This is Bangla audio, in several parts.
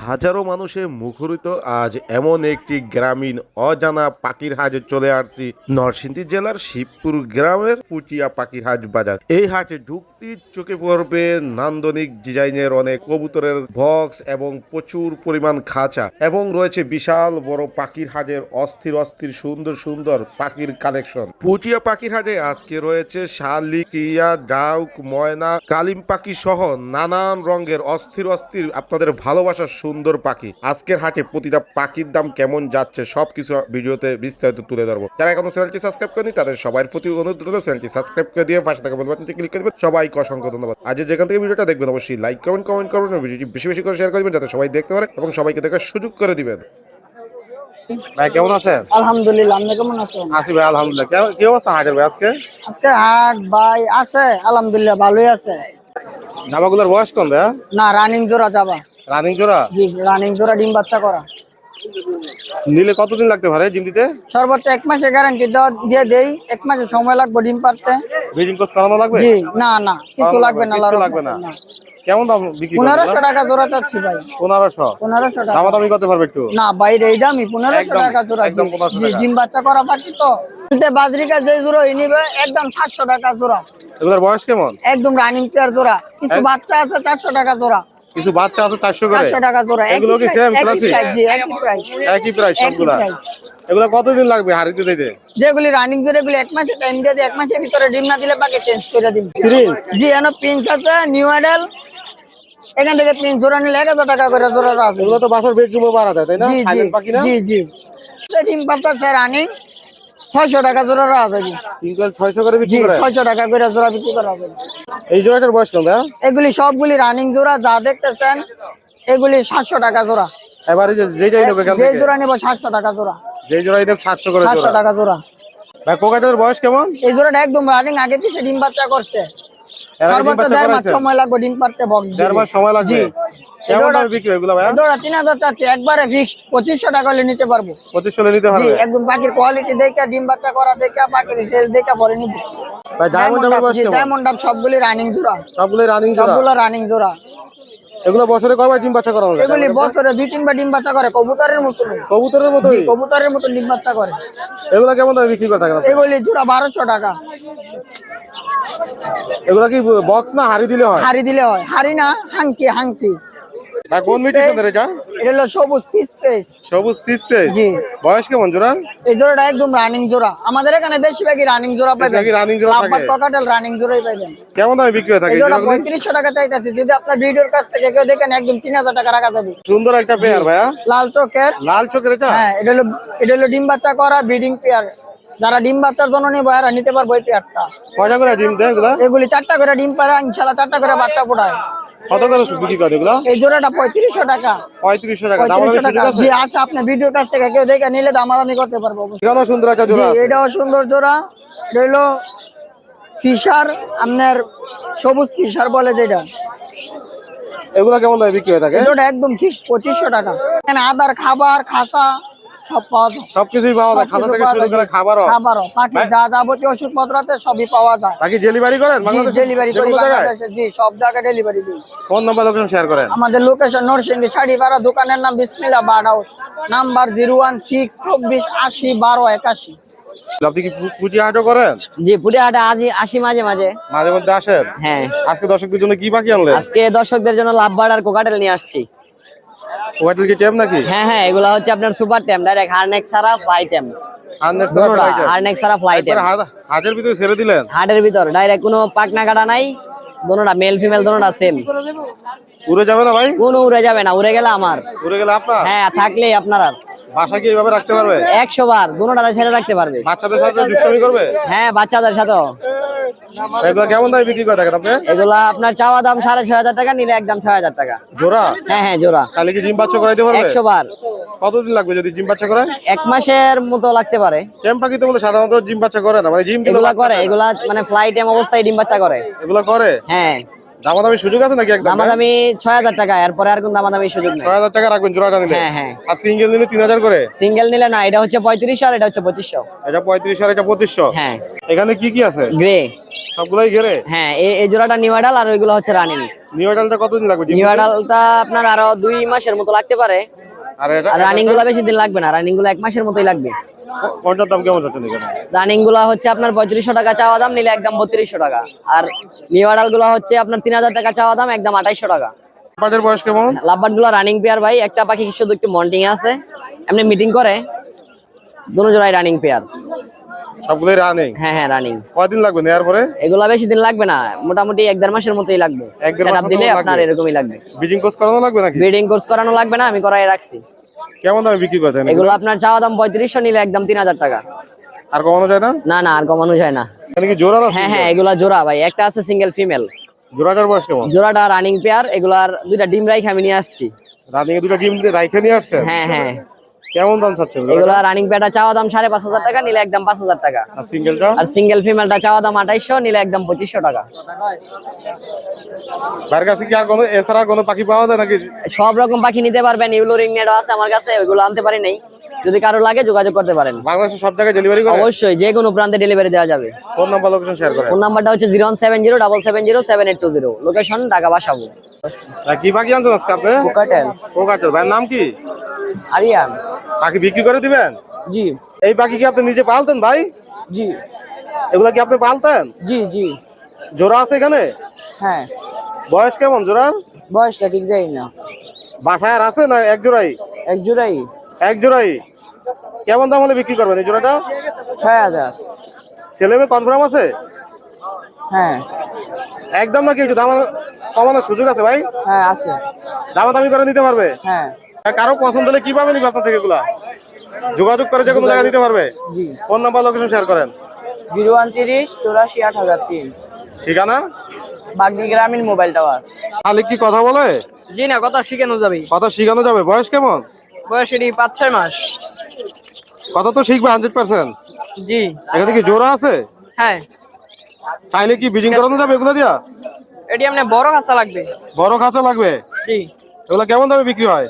হাজারো মানুষে মুখরিত আজ এমন একটি গ্রামীণ অজানা পাখির হাটে চলে আসছি নরসিংদী জেলার শিবপুর গ্রামের পুটিয়া পাখির হাট বাজার। এই হাটে ঢুকতেই চোখে পড়বে নান্দনিক ডিজাইনের অনেক কবুতরের বক্স এবং প্রচুর পরিমাণ খাঁচা এবং রয়েছে বিশাল বড় পাখির হাটের অস্থির অস্থির সুন্দর সুন্দর পাখির কালেকশন। পুটিয়া পাখির হাটে আজকে রয়েছে শালিক, টিয়া, ডাউক, ময়না, কালিম পাখি সহ নানান রঙের অস্থির অস্থির আপনাদের ভালোবাসার সুন্দর পাখি। আজকের হাটে প্রতিটা পাখির দাম কেমন যাচ্ছে সবকিছু ভিডিওতে বিস্তারিত তুলে ধরবো। যারা এখনো চ্যানেলটি সাবস্ক্রাইব করেনি তাদের সবার প্রতি অনুরোধ রইল চ্যানেলটি সাবস্ক্রাইব করে দিয়ে পাশে থাকা বেল বাটনটি ক্লিক করবেন। সবাইকে অসংখ্য ধন্যবাদ। আজ যেখান থেকে ভিডিওটা দেখবেন অবশ্যই লাইক করবেন, কমেন্ট করবেন, ভিডিওটি বেশি বেশি করে শেয়ার করবেন যাতে সবাই দেখতে পারে এবং সবাইকে দেখার সুযোগ করে দিবেন। ভাই কেমন আছেন? আলহামদুলিল্লাহ, আপনি কেমন আছেন? আছি ভাই আলহামদুলিল্লাহ। কি অবস্থা হাটের ভাই আজকে? আজকে হাট ভাই আছে আলহামদুলিল্লাহ ভালোই আছে। জামাগুলোর বয়স কম ভাই? না, রানিং জোড়া যাবা। রানিং জোড়া? জি, রানিং জোড়া ডিম বাচ্চা করা। নিলে কতদিন লাগতে পারে ডিম দিতে? সর্বোচ্চ 1 মাসে গ্যারান্টি দিয়ে দেই। 1 মাসে সময় লাগবে ডিম পারতে। ব্রিডিং কোর্স করানো লাগবে? জি, না না কিছু লাগবে না, কিছু লাগবে না। কেমন দাম বিক্রি করবেন? 1500 টাকা জোড়া চাচ্ছি ভাই। 1500 টাকা। দামাদামি করতে পারবে একটু? না বাইরে এই দামই 1500 টাকা জোড়া। একদম 1500 জি, টাকা। ডিম বাচ্চা করা পাখি তো। বাজরিকা যে জোড়া নিবে একদম 700 টাকা জোড়া। এগুলোর বয়স কেমন? একদম রানিং পেয়ার জোড়া। কিছু বাচ্চা আছে 400 টাকা জোড়া। কিছু বাচ্চা আছে 400 করে? 400 টাকা জোড়া। এগুলো কি সেম ক্লাসিক? জি, একই প্রাইস। একই প্রাইস সবগুলা? এগুলো কতদিন লাগবে হারিতে দিতে? যেগুলি রানিং জোড়া এগুলি 1 মাসে টাইম দিয়ে 1 মাসের ভিতরে ডিম না দিলে বাকি চেঞ্জ করে দিন। সিরিজ? জি, এনো পিঞ্চ আছে নিউ মডেল। এখান থেকে পিঞ্চ জোড়া নিলে 1000 টাকা করে জোড়া আছে। এগুলো তো বাছর বেডরুমে পারা যায় তাই না? জি জি সাইলেন্ট পাখি না? জি জি। ডিম পাতা স্যার রানিং 600 টাকা জোড়া আছে। তিনকাল 600 করে জি, বিক্রি করে? 600 টাকা করে জোড়া বিক্রি করা হবে। এই জোড়াটার বয়স কত? এগুলি সবগুলি রানিং জোড়া যা দেখতেছেন এগুলি 700 টাকা জোড়া। এবারে যেটাই নেবে এখান যে থেকে? জোড়া নেব 700 টাকা জোড়া। যেই জোড়াই দেব 700 করে 700 জোড়া। টাকা জোড়া। ভাই কোকাটার বয়স কেমন? এই জোড়াটা একদম রানিং আগে পিছে ডিম বাচ্চা করছে। এর আগে ডিম সর্বোচ্চ বাচ্চা 1.5 মাস করাইছে? সময় লাগবে ডিম পারতে বক্স। 1.5 মাস সময় লাগবে? জি। কেমন দামে বিক্রি এগুলো ভাই? এগুলো 3000 চাচ্ছি, একবারে ফিক্সড 2500 টাকা হলে নিতে পারবো। 2500 নিতে জি, পারবে? একদম পাখির কোয়ালিটি দেখে ডিম বাচ্চা করা দেখে পাখির রিটেল দেখে পরে নিব। ভাই ডায়মন্ড ডাবের বয়স কেমন? ডায়মন্ড ডাব সবগুলি রানিং জোড়া। সবগুলো রানিং জোড়া? সবগুলো রানিং জোড়া। এগুলো বছরে কয়বার ডিম বাচ্চা করানো যায়? এগুলি বছরে 2-3 বার ডিম বাচ্চা করে, কবুতরের মতো। কবুতরের মতোই? কবুতরের মতো ডিম বাচ্চা করে। এগুলো কেমন দামে বিক্রি করে থাকেন আপনি? এগুলি জোড়া 1200 টাকা। এগুলো কি বক্স না হাড়ি দিলে হয়? হাড়ি দিলে হয়। হাড়ি না, হাঙ্কি হাঙ্কি। ভাই কোন মিউটেশনের এটা? এটা হলো সবুজ পিস পেস। সবুজ পিস পেজ? জি। বয়স কেমন জোড়ার? এই জোড়াটা একদম রানিং জোড়া। আমাদের এখানে বেশিরভাগই রানিং জোড়া পাবেন। বেশিরভাগই running জোড়া থাকে? লাভবাট ককাটেল রানিং জোড়াই পাবেন। কেমন দামে বিক্রি হয়ে থাকে এই এই জোড়া জোড়াগুলো? 3500 টাকা চাইতাছি, যদি আপনার ভিডিওর কাছ থেকে কেউ দেখেন একদম 3000 টাকা রাখা যাবে। সুন্দর একটা পেয়ার ভাইয়া। লাল চোখের। লাল চোখের এটা? হ্যাঁ, এটা হলো ডিম বাচ্চা করা ব্রিডিং পেয়ার। যারা ডিম বাচ্চার জন্য নেবে এরা নিতে পারবে এই পেয়ারটা। কয়টা করে ডিম দেয় এগুলা? এগুলি 4টা করে ডিম পাড়া, ইনশাআল্লাহ 4টা করে বাচ্চা ফোটায়। কত করে বিক্রি করে এগুলো? এই জোড়াটা 3500 টাকা। 3500 টাকা। দাম 3500 সুযোগ টাকা। আছে? জি, আছে। আপনার ভিডিওর কাছ থেকে কেউ দেখে নিলে দামাদামি করতে পারবো অবশ্যই। এখানেও সুন্দর একটা জি, জোড়া আছে। এটাও সুন্দর জোড়া। এটা হলো ফিশার, আপনার সবুজ ফিশার বলে যেটা। এগুলা কেমন দামে বিক্রি হয়ে থাকে? এটা একদম ফিক্সড 2500 টাকা। এখানে আদার, খাবার, খাসা সব পাওয়া যায়। সবকিছুই পাওয়া যায়, খাতা থেকে শুরু করে খাবারও? খাবারও, পাখি যা যাবতীয় ওষুধপত্র আছে সবই পাওয়া যায়। বাকি ডেলিভারি করেন জি, বাংলাদেশে? ডেলিভারি করি যে কোনো জায়গায়? বাংলাদেশে। জি, সব জায়গায় ডেলিভারি দিই। ফোন নাম্বার লোকেশন শেয়ার করেন। আমাদের লোকেশন নরসিংদী শাড়িপাড়া, দোকানের নাম বিসমিল্লাহ বার্ড হাউস, নাম্বার 01624801281। আপনি কি পুঁজি হাটও করেন? জি, পুরিয়াটা আজ আসি মাঝে মাঝে। মাঝে মধ্যে আসেন? হ্যাঁ, আজকে দর্শকদের জন্য কি পাখি আনলেন? আজকে দর্শকদের জন্য লাভবার্ড আর কোকাটেল নিয়ে আসছি। ওয়াইটেল কি টেম নাকি? হ্যাঁ হ্যাঁ, এগুলা হচ্ছে আপনার সুপার টেম, ডাইরেক্ট হারনেক ছাড়া ফ্লাই টেম। হান্ড্রেড সারা ফ্লাইট? হারনেক ছাড়া ফ্লাই টেম। হাটের ভিতরে ছেড়ে দিলেন? হাটের ভিতর ডাইরেক্ট, কোনো পাকনা কাটা নাই। দোনোটা মেল ফিমেল দোনোটা সেম। উড়ে যাবে না ভাই? কোনো উড়ে যাবে না, উড়ে গেলে আমার। উড়ে গেলে আপনার? হ্যাঁ, থাকলেই আপনার। বাসা কি এইভাবে রাখতে পারবে? 100 বার দোনোটা ছেড়ে রাখতে পারবে। বাচ্চাদের সাথে দুষ্টামি করবে? হ্যাঁ, বাচ্চাদের সাথেও। এগুলো কেমন দামে বিক্রি করে থাকেন আপনি? এগুলা আপনার চাওয়া দাম 6500 টাকা, নিলে একদম 6000 টাকা। জোড়া? হ্যাঁ হ্যাঁ, জোড়া। তাহলে কি ডিম বাচ্চা করাইতে পারবে? 100 বার। কতদিন লাগবে যদি ডিম বাচ্চা করায়? 1 মাসের মতো লাগতে পারে। টেম পাখি তো বলে সাধারণত ডিম বাচ্চা করে না, মানে ডিম এগুলা করে, এগুলা মানে ফ্লাই টেম অবস্থায় ডিম বাচ্চা করে। এগুলো করে? হ্যাঁ। দামাদামি সুযোগ আছে নাকি একদম? দামাদামি 6000 টাকা, এরপরে আর কোন দামাদামি সুযোগ নেই। 6000 টাকা রাখবেন জোড়াটা নিলে? হ্যাঁ হ্যাঁ। আর সিঙ্গেল নিলে 3000 করে? সিঙ্গেল নিলে না, এটা হচ্ছে 3500 আর এটা হচ্ছে 2500। এটা 35 আর এটা 2500। হ্যাঁ। এখানে কি কি আছে? গ্রে। সবগুলাই ঘেরে? হ্যাঁ, এই জোড়াটা নিউ অ্যাডাল আর ওইগুলো হচ্ছে রানিং। নিউ অ্যাডালটা কতদিন লাগবে? নিউ অ্যাডালটা আপনার আরো 2 মাসের মতো লাগতে পারে। আর এটা আর রানিং গুলো বেশি দিন লাগবে না, রানিং গুলো 1 মাসের মতোই লাগবে। কোনটার দাম কেমন যাচ্ছে এখানে? রানিং গুলো হচ্ছে আপনার 3500 টাকা চাওয়া দাম, নিলে একদম 3200 টাকা। আর নিউ অ্যাডাল গুলো হচ্ছে আপনার 3000 টাকা চাওয়া দাম, একদম 2800 টাকা। বাজার বয়স কেমন? লাভবার্ড গুলো রানিং পেয়ার ভাই, একটা পাখি শুধু একটু মন্টিং আছে, এমনি মিটিং করে। দুটো জোড়াই রানিং পেয়ার। সবগুলাই রানিং? হ্যাঁ হ্যাঁ রানিং। কয়দিন লাগবে নেয়ার পরে? এগুলা বেশি দিন লাগবে না, মোটামুটি 1-1.5 মাসের মতোই লাগবে। 1-1.5 সেটআপ দিলে মাস আপনার লাগবে। এরকমই লাগবে। ব্রিডিং কোর্স করানো লাগবে নাকি? ব্রিডিং কোর্স করানো লাগবে না, আমি করাই রাখছি। কেমন দামে বিক্রি করতেন এগুলো আপনার চাওয়া দাম 3500, নিলে একদম 3000 টাকা। আর কমানো যায় না? না না, আর কমানো যায় না। এখানে কি জোড়া আছে? হ্যাঁ হ্যাঁ, এগুলা জোড়া ভাই, একটা আছে সিঙ্গেল ফিমেল। জোড়াটার বয়স কেমন? জোড়াটা রানিং পেয়ার, এগুলার দুইটা ডিম রাইখে আমি নিয়ে আসছি। রানিং এ দুটো ডিম রাইখে নিয়ে আসছেন? হ্যাঁ হ্যাঁ। কেমন দাম চাচ্ছেন? এগুলা রানিং পেয়ারটা চাওয়া দাম 5500 টাকা, নিলে একদম 5000 টাকা। আর সিঙ্গেলটা? আর সিঙ্গেল ফিমেলটা চাওয়া দাম 2800, নিলে একদম 2500 টাকা। ভাইয়ের কাছে কি আর কোনো এছাড়া কোনো পাখি পাওয়া যায় নাকি? সব রকম পাখি নিতে পারবেন, ইউলো রিং নেটও আছে আমার কাছে, ওইগুলো আনতে পারি নাই। যদি কারো লাগে যোগাযোগ করতে পারেন। বাংলাদেশের সব জায়গায় ডেলিভারি করে? অবশ্যই, যে কোনো প্রান্তে ডেলিভারি দেওয়া যাবে। ফোন নাম্বার লোকেশন শেয়ার করেন। ফোন নাম্বারটা হচ্ছে 01707707820, লোকেশন ঢাকা বাসাবো। কি পাখি আনছেন আজকে আপনি? কোকাটেল। কোকাটেল। ভাইয়ের নাম কি? আরিয়ান। পাখি বিক্রি করে দিবেন? জি এই পাখি কি আপনি নিজে পালতেন ভাই? জি এগুলা কি আপনি পালতেন? জি জি। জোড়া আছে এখানে? হ্যাঁ। বয়স কেমন জোড়ার? বয়সটা ঠিক যাই না। বাসায় আর আছে না এক জোড়াই? এক জোড়াই। এক জোড়াই। কেমন দাম হলে বিক্রি করবেন এই জোড়াটা? 6000। ছেলে মেয়ে কনফার্ম আছে? হ্যাঁ একদম নাকি একটু দাম কমানোর সুযোগ আছে ভাই? হ্যাঁ আছে। দামাদামি করে নিতে পারবে? হ্যাঁ কারো পছন্দ হলে কিভাবে নিবে আপনার থেকে এগুলা? যোগাযোগ করে যে কোনো জায়গায় নিতে পারবে? জি। ফোন নাম্বার লোকেশন শেয়ার করেন। 031 84 8003, ঠিকানা? বাগদি গ্রামীণ মোবাইল টাওয়ার। মালিক কি কথা বলে? জি না, কথা শিখানো যাবে। কথা শিখানো যাবে। বয়স কেমন? বয়স এটি 5-6 মাস। কথা তো শিখবে 100%? জি। এখানে কি জোড়া আছে? হ্যাঁ, চাইলে কি ব্রিডিং করানো যাবে এগুলা দিয়া? এটি আপনি বড় খাঁচা লাগবে। বড় খাঁচা লাগবে? জি। এগুলা কেমন দামে বিক্রি হয়?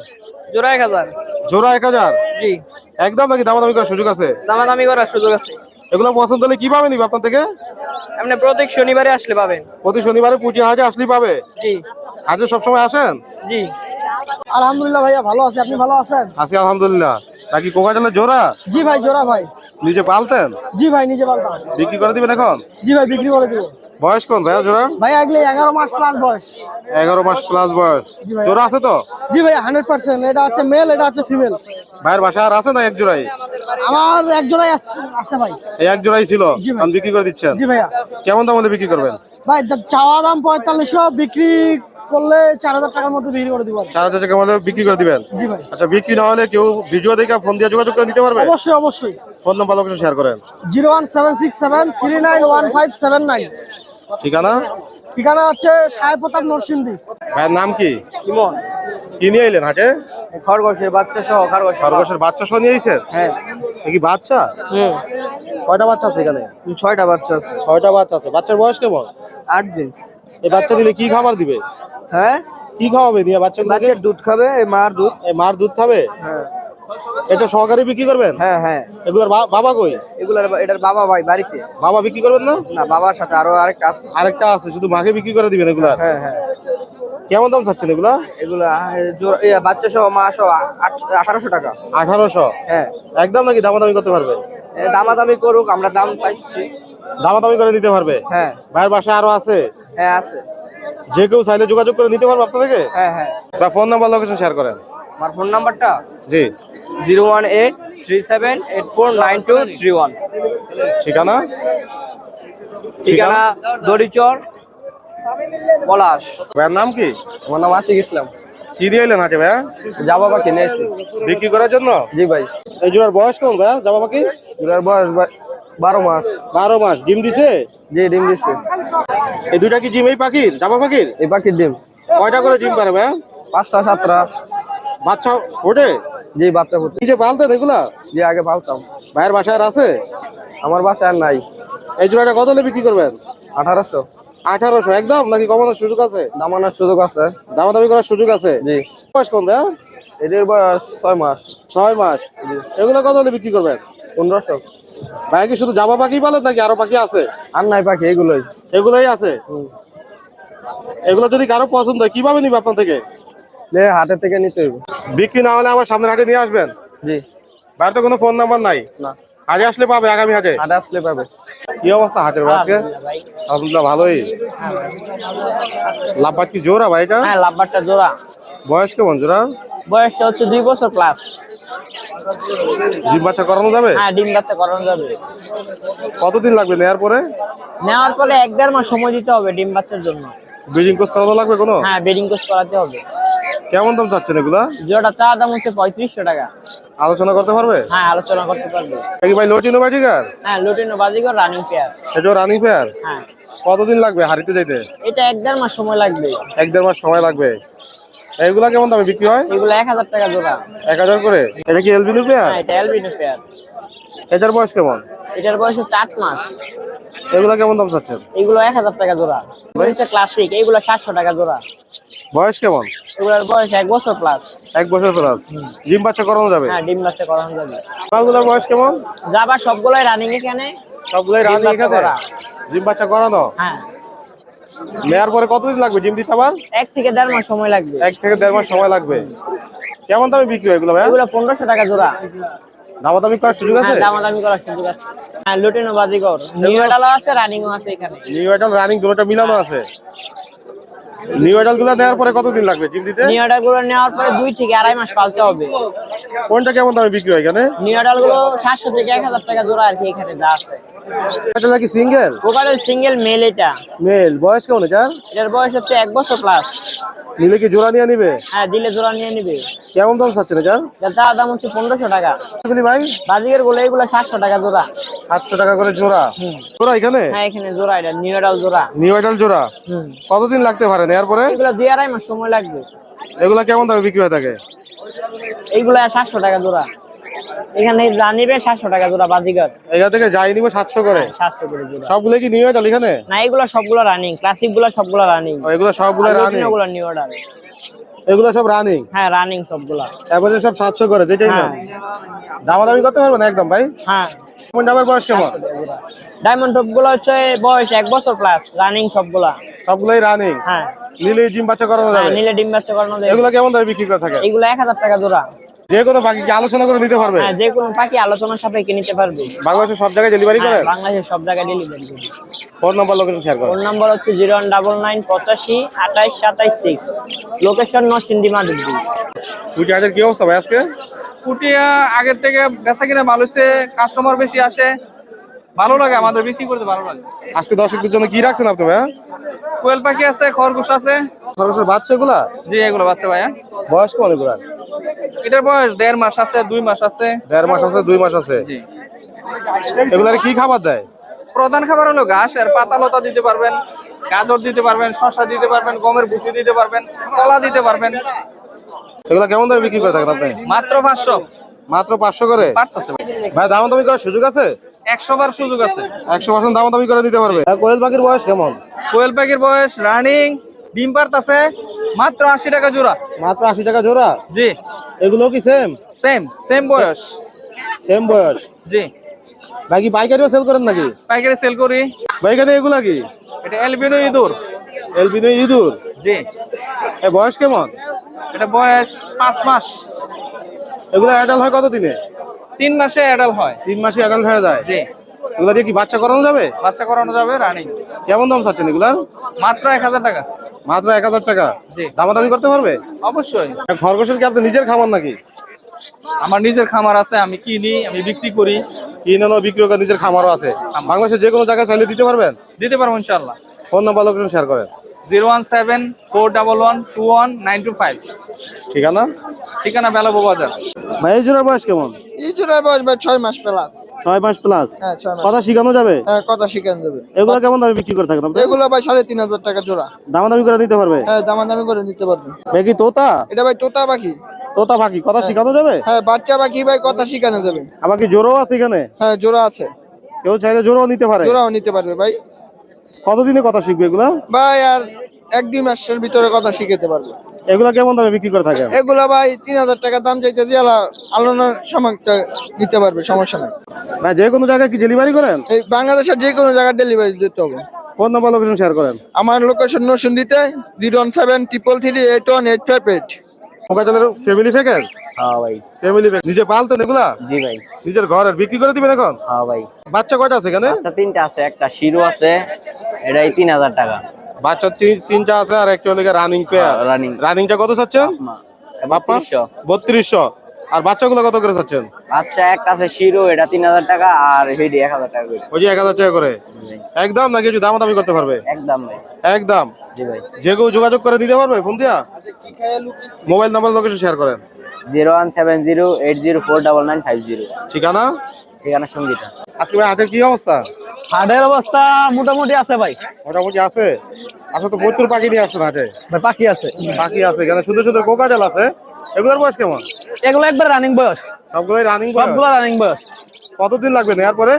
জোড়া 1000। জোড়া 1000? জি। একদম নাকি দামাদামি করার সুযোগ আছে? দামাদামি করার সুযোগ আছে। এগুলো পছন্দ হলে কিভাবে নিবে আপনার থেকে? আপনি প্রত্যেক শনিবারে আসলে পাবেন। প্রতি শনিবারে পুঁজি হাজে আসলেই পাবে? জি হাজে সবসময় আসেন? জি। আলহামদুলিল্লাহ ভাইয়া, ভালো আছে। আপনি ভালো আছেন? আছি আলহামদুলিল্লাহ। নাকি কোকাটেলের জোড়া? জি ভাই, জোড়া ভাই। নিজে পালতেন? জি ভাই, নিজে পালতাম। বিক্রি করে দিবেন এখন? জি ভাই, বিক্রি করে দিব। বয়স কোন ভাইয়া জোড়া? ভাই আগলে 11 মাস প্লাস বয়স। 11 মাস প্লাস বয়স। জি ভাই। জোড়া আছে তো? জি ভাই 100%। এটা হচ্ছে মেল, এটা হচ্ছে ফিমেল। ভাইয়ের বাসা আর আছে না এক জোড়াই? আমার এক জোড়াই আছে ভাই। এই এক জোড়াই ছিল? জি ভাই। এখন বিক্রি করে দিচ্ছেন? জি ভাইয়া। কেমন দাম হলে বিক্রি করবেন? ভাই চাওয়া দাম 4500, বিক্রি করলে 4000 টাকার মধ্যে বিক্রি করে দিব। 4000 টাকা হলে বিক্রি করে দিবেন? জি ভাই। আচ্ছা, বিক্রি না হলে কেউ ভিডিও দেখে ফোন দিয়ে যোগাযোগ করে নিতে পারবে? অবশ্যই অবশ্যই। ফোন নাম্বার লোকেশন শেয়ার করেন। 01767391579। ঠিকানা? ঠিকানা হচ্ছে সাহেব প্রতাপ নরসিংদী। ভাইয়ের নাম কি? ইমন। কি নিয়ে এলেন হাটে? খরগোশের বাচ্চা সহ খরগোশ। খরগোশের বাচ্চা সহ নিয়ে এসেছেন? হ্যাঁ। কি বাচ্চা? হুম। কয়টা বাচ্চা আছে এখানে? 6টা বাচ্চা আছে। 6টা বাচ্চা আছে। বাচ্চার বয়স কেমন? 8 দিন। এই বাচ্চা দিলে কি খাবার দিবে? হ্যাঁ, কি খাওয়াবে নিয়ে বাচ্চাগুলোকে? বাচ্চার দুধ খাবে, এই মার দুধ। এই মার দুধ খাবে? হ্যাঁ এটা সহকারে বিক্রি করবেন? হ্যাঁ হ্যাঁ। এগুলোর বাবা কই? এগুলার এটার বাবা ভাই বাড়িতে। বাবা বিক্রি করবেন না? না, বাবার সাথে আরো আরেকটা আছে। আরেকটা আছে, শুধু মাকে বিক্রি করে দিবেন এগুলার? হ্যাঁ হ্যাঁ। কেমন দাম চাচ্ছেন এগুলা? এগুলা বাচ্চা সহ মা সহ 1800 টাকা। 1800? হ্যাঁ। একদম নাকি দামাদামি করতে পারবে? দামাদামি করুক, আমরা দাম চাইছি। দামাদামি করে দিতে পারবে? হ্যাঁ ভাইয়ের বাসা আরো আছে? হ্যাঁ আছে। যে কেউ চাইলে যোগাযোগ করে নিতে পারবে আপনার থেকে? হ্যাঁ হ্যাঁ। বা ফোন নাম্বার লোকেশন শেয়ার করেন। আমার ফোন নাম্বারটা জি। 01837849231। ঠিকানা? ঠিকানা দড়িচর, পলাশ। ভাইয়ের নাম কি? আমার নাম আশিক ইসলাম। কি দিয়ে এলেন হাটে ভাইয়া? যাবা পাখি নিয়েছি। বিক্রি করার জন্য? জি ভাই। এই জোড়ার বয়স কেমন ভাইয়া জামা পাখি? এগুলার বয়স 12 মাস। 12 মাস। ডিম দিছে? জি, ডিম দিচ্ছে। এই দুইটা কি ডিম এই পাখির, জামা পাখির? এই পাখির ডিম। কয়টা করে ডিম পারে ভাইয়া? 5টা 7টা। বাচ্চা ফোটে? জি, বাচ্চা ফুটে। কি যে পালতেন এগুলা? জি, আগে পালতাম। ভাইয়ের বাসায় আর আছে? আমার বাসায় আর নাই। এই জোড়াটা কত হলে বিক্রি করবেন? 1800 1800 একদম নাকি কমানোর সুযোগ আছে? দামানোর সুযোগ আছে। দামাদামি করার সুযোগ আছে? জি। বয়স কোন ভাইয়া? এদের বয়স 6 মাস। 6 মাস। এগুলো কত হলে বিক্রি করবেন? 1500। ভাই কি শুধু জামা পাখি পালেন নাকি আরো পাখি আছে? আর নাই পাখি এগুলোই। এগুলোই আছে। এগুলো যদি কারো পছন্দ হয় কিভাবে নিবে আপনার থেকে? হাটে থেকে নিতে হইব। বিক্রি না হলে আমার সামনের হাটে নিয়ে আসবেন? জি। বাড়িতে কোনো ফোন নাম্বার নাই? না। আগে আসলে পাবে, আগামী হাটে? হাটে আসলে পাবে। কি অবস্থা হাটের আজকে? আলহামদুলিল্লাহ ভালোই। লাভবাট কি জোড়া ভাই এটা? হ্যাঁ, লাভবারটা জোড়া। বয়স কেমন জোড়া? বয়সটা হচ্ছে 2 বছর প্লাস। ডিম বাচ্চা করানো যাবে? হ্যাঁ, ডিম বাচ্চা করানো যাবে। কতদিন লাগবে নেয়ার পরে? নেওয়ার পরে 1-1.5 মাস সময় দিতে হবে ডিম বাচ্চার জন্য। ব্রিডিং কোর্স করানো লাগবে কোনো? হ্যাঁ, ব্রিডিং কোর্স করাতে হবে। কেমন দাম চাচ্ছেন এগুলা? জোড়াটা চা দাম হচ্ছে 3500 টাকা। আলোচনা করতে পারবে? হ্যাঁ, আলোচনা করতে পারবে। কি ভাই লটিনো বাজিকার? হ্যাঁ, লুটিনো বাজিগর রানিং পেয়ার। এটা রানিং পেয়ার? হ্যাঁ, কতদিন লাগবে হারিতে যাইতে? এটা 1-1.5 মাস সময় লাগবে। 1-1.5 মাস সময় লাগবে। এগুলা কেমন দামে বিক্রি হয়? এগুলো 1000 টাকা জোড়া। 1000 করে। এটা কি এলবিনো পেয়ার? হ্যাঁ, এটা অ্যালবিনো পেয়ার। এটার বয়স কেমন? এটার বয়স হচ্ছে 8 মাস। এগুলা কেমন দাম চাচ্ছেন? এগুলো 1000 টাকা জোড়া। হচ্ছে ক্লাসিক, এগুলো 700 টাকা জোড়া। বয়স কেমন? এগুলোর বয়স 1 বছর প্লাস। 1 বছর প্লাস। ডিম বাচ্চা করানো যাবে? হ্যাঁ, ডিম বাচ্চা করানো যাবে। এগুলোর বয়স কেমন? যাবার সবগুলাই রানিং এখানে। সবগুলাই রানিং বাচ্চা এখানে? করা। ডিম বাচ্চা করানো? হ্যাঁ, নেয়ার পরে কতদিন লাগবে ডিম দিতে আবার? 1 থেকে 1.5 মাস সময় লাগবে। 1 থেকে 1.5 মাস সময় লাগবে। কেমন দামে বিক্রি হয় এগুলো ভাই? এগুলো 1500 টাকা জোড়া। দামাদামি করার সুযোগ আছে? হ্যাঁ, দামাদামি করার সুযোগ আছে। হ্যাঁ, লুটিনো বাজিগর নিউ এডালও আছে, রানিংও আছে এখানে। নিউ এডাল রানিং দুটোটা মিলানো আছে। নিউ এডাল গুলো নেওয়ার পরে কতদিন লাগবে ডিম দিতে? নিউ এডাল গুলো নেওয়ার পরে 2 থেকে 2.5 মাস পালতে হবে। কোনটা কেমন দামে বিক্রি হয় এখানে? নিউ এডাল গুলো 700 থেকে 1000 টাকা জোড়া আর কি এখানে যা আছে। এটা নাকি সিঙ্গেল? কোকারেল সিঙ্গেল মেল এটা। মেল। বয়স কেমন এটার? এর বয়স হচ্ছে 1 বছর প্লাস। নিলে কি জোড়া নিয়ে নিবে? হ্যাঁ, দিলে জোড়া নিয়ে নিবে। কেমন দাম চাচ্ছেন এটার? এটার দাম হচ্ছে 1500 টাকা। আসলে ভাই বাজিগের গুলো এগুলো 700 টাকা জোড়া। 700 টাকা করে জোড়া। জোড়া এখানে? হ্যাঁ, এখানে জোড়া, এটা নিউ এডাল জোড়া। নিউ এডাল জোড়া। কতদিন লাগতে পারে নেয়ার পরে? এগুলো 2-2.5 মাস সময় লাগবে। এগুলা কেমন দামে বিক্রি হয়ে থাকে? এইগুলো 700 টাকা জোড়া। এখানে যা নিবে 700 টাকা জোড়া বাজিগর। এখান থেকে যাই নিব 700 করে। 700 করে জোড়া। সবগুলো কি নিউ এডাল এখানে? না, এগুলো সবগুলো রানিং, ক্লাসিক গুলো সবগুলো রানিং। এগুলো সবগুলো রানিং? এগুলো নিউ এডাল। এগুলো সব রানিং? হ্যাঁ, রানিং সবগুলা। এবারে সব 700 করে যেটাই না। হ্যাঁ। দামাদামি করতে পারবেন একদম ভাই? হ্যাঁ। কোন ডাবের বয়স কেমন? ডায়মন্ড টপ গুলো হচ্ছে বয়স 1 বছর প্লাস, রানিং সবগুলা। সবগুলাই রানিং? হ্যাঁ। নিলে ডিম বাচ্চা করানো হ্যাঁ, যাবে? নিলে ডিম বাচ্চা করানো যাবে। এগুলো কেমন দামে বিক্রি করে থাকে? এগুলো 1000 টাকা জোড়া। যে কোনো বাকি কি আলোচনা করে নিতে পারবে? হ্যাঁ, যে কোনো পাখি আলোচনার সাপেক্ষে নিতে পারবে। বাংলাদেশের সব জায়গায় ডেলিভারি হ্যাঁ, করেন? বাংলাদেশের সব জায়গায় ডেলিভারি করি। ফোন নাম্বার লোকেশন শেয়ার করেন। ফোন নাম্বার হচ্ছে 0199 85 28 27 6। লোকেশন নরসিংদী মাধবদী। পুঁটি হাটের কি অবস্থা ভাই আজকে? পুটিয়া আগের থেকে বেচা কিনা ভালো হচ্ছে, কাস্টমার বেশি আসে, ভালো লাগে, আমাদের বিক্রি করতে ভালো লাগে। আজকে দর্শকদের জন্য কি রাখছেন আপনি ভাইয়া? কোয়েল পাখি আছে, খরগোশ আছে। সরাসরি বাচ্চা এগুলা? জি, এগুলো বাচ্চা ভাইয়া। বয়স কেমন এগুলা? এটার বয়স 1.5 মাস আছে, 2 মাস আছে। 1.5 মাস আছে, 2 মাস আছে। জি। এগুলার কি খাবার দেয়? প্রধান খাবার হলো ঘাস আর পাতা লতা দিতে পারবেন, গাজর দিতে পারবেন, শসা দিতে পারবেন, গমের ভুসি দিতে পারবেন, কলা দিতে পারবেন। এগুলা কেমন দামে বিক্রি করে থাকেন আপনি? মাত্র 500। মাত্র 500 করে? পারতেছে ভাই দামাদামি করার সুযোগ আছে? 100 বার সুযোগ আছে। 100% দামাদামি করে দিতে পারবে। কোয়েল পাখির বয়স কেমন? কোয়েল পাখির বয়স রানিং, ডিম পারতাছে, মাত্র 80 টাকা জোড়া। মাত্র 80 টাকা জোড়া? জি। এগুলো কি সেম? সেম বয়স। সেম বয়স? জি। নাকি পাইকারিও সেল করেন নাকি? পাইকারি সেল করি। পাইকারি এগুলা কি? এটা অ্যালবিনো ইঁদুর। এলবিনো ইঁদুর? জি। এর বয়স কেমন? এটা বয়স 5 মাস। এগুলো অ্যাডাল্ট হয় কত দিনে? 3 মাসে অ্যাডাল্ট হয়। 3 মাসে অ্যাডাল্ট হয়ে যায়? জি। এগুলা দিয়ে কি বাচ্চা করানো যাবে? বাচ্চা করানো যাবে, রানিং। কেমন দাম চাচ্ছেন এগুলার? মাত্র 1000 টাকা। মাত্র 1000 টাকা? জি। দামাদামি করতে পারবে? অবশ্যই। খরগোশের কি আপনি নিজের খামার নাকি? আমার নিজের খামার আছে, আমি কিনি, আমি বিক্রি করি। কিনানো বিক্রি করার নিজের খামারও আছে? বাংলাদেশের যে কোনো জায়গায় চাইলে দিতে পারবেন? দিতে পারবো ইনশাআল্লাহ। ফোন নাম্বার লোকেশন শেয়ার করেন। 01741121925। ঠিকানা? ঠিকানা বেলাবো বাজার। ভাই এই জোড়ার বয়স কেমন? এই জোড়ার বয়স ভাই 6 মাস প্লাস। 6 মাস প্লাস? হ্যাঁ, 6 মাস। কথা শিখানো যাবে? হ্যাঁ, কথা শিখান যাবে। এগুলো কেমন দামে বিক্রি করে থাকেন আপনি? এগুলো ভাই 3500 টাকা জোড়া। দামাদামি করে দিতে পারবে? হ্যাঁ, দামাদামি করে নিতে পারবে। ভাই কি তোতা? এটা ভাই তোতা পাখি। তোতা পাখি কথা শিখানো যাবে? হ্যাঁ, বাচ্চা পাখি ভাই কথা শিখানো যাবে। আবার কি জোড়াও আছে এখানে? হ্যাঁ, জোড়া আছে। কেউ চাইলে জোড়াও নিতে পারে? জোড়াও নিতে পারবে ভাই। কতদিনে কথা শিখবে এগুলা? ভাই আর 1-2 মাসের ভিতরে কথা শিখাতে পারবো। এগুলা কেমন দামে বিক্রি করে থাকেন? এগুলা ভাই 3000 টাকা দাম চাইতে দিয়ে আলোনার সময়টা নিতে পারবে, সমস্যা নাই। ভাই যে কোনো জায়গায় কি ডেলিভারি করেন? এই বাংলাদেশের যে কোনো জায়গায় ডেলিভারি দিতে হবে। ফোন নাম্বার লোকেশন শেয়ার করেন। আমার লোকেশন নরসিংদীতে 01733381858। মোকাজলের ফ্যামিলি প্যাকেজ? হ্যাঁ ভাই। ফ্যামিলি প্যাকেজ নিজে পালতেন এগুলা? জি ভাই। নিজের ঘরের বিক্রি করে দিবেন এখন? হ্যাঁ ভাই। বাচ্চা কয়টা আছে এখানে? আচ্ছা, 3টা আছে, একটা শিরো আছে, এটাই 3000 টাকা। বাচ্চা তিনটা আছে আর একটা হলো রানিং পেয়ার। রানিং। রানিংটা কত চাচ্ছেন? বাপ্পা 3200। আর বাচ্চাগুলো কত করে চাচ্ছেন? আচ্ছা, একটা আছে শিরো, এটা 3000 টাকা, আর হেডি 1000 টাকা করে। ওই যে 1000 টাকা করে একদম, নাকি একটু দামাদামি করতে পারবে? একদম ভাই। একদম। জি ভাই। যে কেউ যোগাযোগ করে দিতে পারবে ফোন দিয়া? মোবাইল নাম্বার লোকেশন শেয়ার করেন। 01708049950। ঠিকানা? ঠিকানা সঙ্গীতা। আজকে ভাই হাটের কি অবস্থা? হাটের অবস্থা মোটামুটি আছে ভাই। মোটামুটি আছে। আচ্ছা, তো প্রচুর পাখি নিয়ে আসছেন হাটে? ভাই পাখি আছে। পাখি আছে এখানে, সুন্দর সুন্দর কোকাটেল আছে। এগুলোর বয়স কেমন? এগুলো একবার রানিং বয়স, সবগুলোই রানিং বয়স? সবগুলো রানিং বয়স। কতদিন লাগবে নেওয়ার পরে?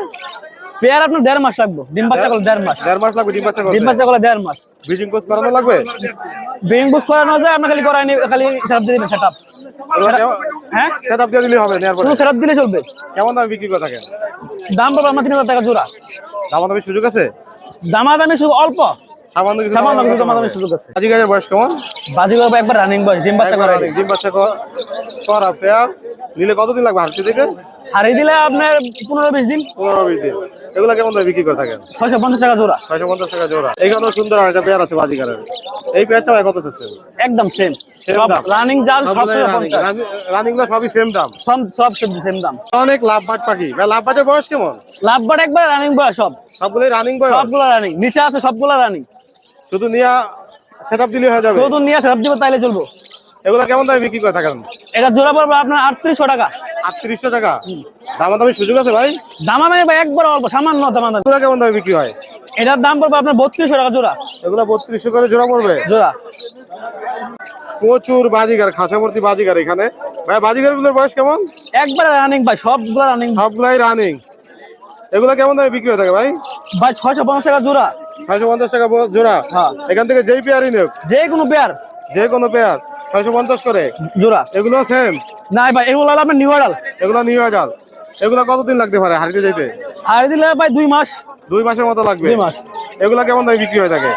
পেয়ার আপনার 1.5 মাস লাগবে, ডিম বাচ্চা করলে 1.5 মাস। 1.5 মাস লাগবে ডিম বাচ্চা করতে? ডিম বাচ্চা করলে 1.5 মাস। ব্রিডিং কোর্স করানো লাগবে? ব্রিডিং বুস্ট করানো যায়, আপনার খালি করায়নি, খালি সেটআপ দিয়ে দিবেন। সেটআপ, হ্যাঁ, সেটআপ দিয়ে দিলে হবে নেওয়ার পরে? শুধু সেটআপ দিলে চলবে। কেমন দামে বিক্রি করে থাকেন? দাম পাবে আমার 3000 টাকা জোড়া। দামাদামি সুযোগ আছে? দামাদামি শুধু অল্প, সামান্য কিছু সামান্য কিছু দামাদামি সুযোগ আছে। বাজিগারের বয়স কেমন? বাজি করবো একবার রানিং বয়স, ডিম বাচ্চা একবার করা। running, ডিম বাচ্চা করা পেয়ার নিলে কতদিন লাগবে হাঁটতে থেকে? হারিয়ে দিলে আপনার 15-20 দিন। 15-20 দিন। এগুলা কেমন দামে বিক্রি করে থাকেন? 650 টাকা জোড়া। 650 টাকা জোড়া। এইখানেও সুন্দর একটা পেয়ার আছে বাজিগারের। এই পেয়ারটা ভাই কত চাচ্ছেন? একদম সেম, Same সব দাম? রানিং জাল, সব 50। রানিং না সবই সেম দাম? সব সেম দাম। অনেক লাভবাট পাখি ভাই। লাভবাটের বয়স কেমন? লাভবাট একবার রানিং বয়স, সব সবগুলোই রানিং বয়স? সবগুলো রানিং, নিচে আছে সবগুলো রানিং। শুধু নিয়া সেটআপ দিলে হয়ে যাবে? শুধু নিয়ে সেটআপ দিব তাইলে চলবো। এগুলা কেমন দামে বিক্রি করে থাকেন? এটা জোড়া পড়বে আপনার 3800 টাকা। 3800 টাকা? দামাদামি সুযোগ আছে ভাই? দামাদামি ভাই একবার অল্প, সামান্য দামাদামি। এগুলা কেমন দামে বিক্রি হয়? এটার দাম পড়বে আপনার 3200 টাকা জোড়া। এগুলা 3200 করে জোড়া পড়বে? জোড়া। প্রচুর বাজিগার, খাঁচাভর্তি বাজিগার এখানে। ভাই বাজিগার গুলোর বয়স কেমন? একবার রানিং ভাই, সবগুলো রানিং। সবগুলাই রানিং। এগুলা কেমন দামে বিক্রি হয়ে থাকে ভাই? ভাই 650 টাকা জোড়া। 650 টাকা জোড়া? হ্যাঁ। এখান থেকে যেই পেয়ারই নেব, যে কোনো পেয়ার, যে কোনো পেয়ার 650 করে জোড়া। এগুলো সেম? না ভাই, এগুলো হলো আপনার নিউ আডাল। এগুলো নিয়ে যান। এগুলা কতদিন লাগতে পারে হারিতে যেতে? হারিয়ে দিলে ভাই 2 মাস। 2 মাসের মতো লাগবে? 2 মাস। এগুলা কেমন দামে বিক্রি হয়ে থাকে?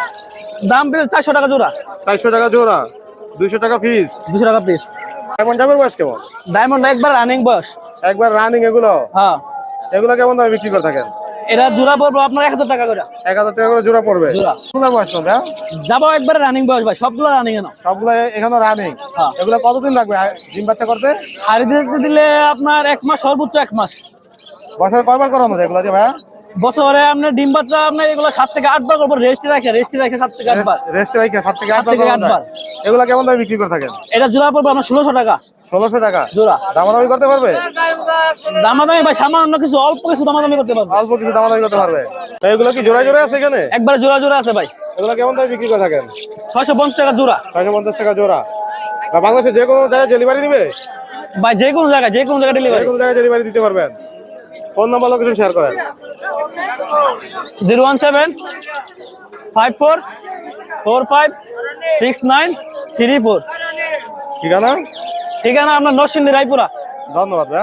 দাম পেলে 400 টাকা জোড়া। 400 টাকা জোড়া, 200 টাকা পিস। 200 টাকা পিস। ডায়মন্ড ডাবের বয়স কেমন? ডায়মন্ড একবার রানিং বয়স। একবার রানিং এগুলো? হ্যাঁ। এগুলা কেমন দামে বিক্রি করে থাকেন? এটা জোড়া পড়বে আপনার 1000 টাকা করে। 1000 টাকা করে জোড়া পড়বে? জোড়া। কোন বয়স না? যাবো একবার রানিং বয়স ভাই, সবগুলো রানিং এনো। সবগুলো এখানে রানিং? হ্যাঁ। এগুলা কতদিন লাগবে ডিম বাচ্চা করতে? হারিয়ে দিতে দিলে আপনার 1 মাস, সর্বোচ্চ 1 মাস। বছরে কয়বার করানো যায় এগুলা যে ভাইয়া? বছরে আপনার ডিম বাচ্চা আপনার এগুলো 7 থেকে 8 বার করবো, রেস্ট রাখে 7 থেকে 8 বার। রেস্ট রাখে 7 থেকে 8 7 থেকে 8 বার। বার। এগুলা কেমন দামে বিক্রি করে থাকেন? এটা জোড়া পড়বে আপনার 1600 টাকা। 1600 টাকা জোড়া। দামাদামি করতে পারবে? দামাদামি ভাই সামান্য কিছু, অল্প কিছু দামাদামি করতে পারবে। অল্প কিছু দামাদামি করতে পারবে? তো এগুলো কি জোড়া জোড়া আছে এখানে? একবার জোড়া জোড়া আছে ভাই। এগুলা কেমন দামে বিক্রি করে থাকেন? 650 টাকা জোড়া। 650 টাকা জোড়া। বা বাংলাদেশে যে কোনো জায়গায় ডেলিভারি দিবে? ভাই যে কোনো জায়গায় যে ডেলিভারি। কোনো জায়গায় ডেলিভারি দিতে পারবেন। ফোন নাম্বার লোকেশন শেয়ার করেন। 017 54 45 6934। ঠিকানা? ঠিকানা আপনার নরসিংদী রায়পুরা। ধন্যবাদ ভাইয়া।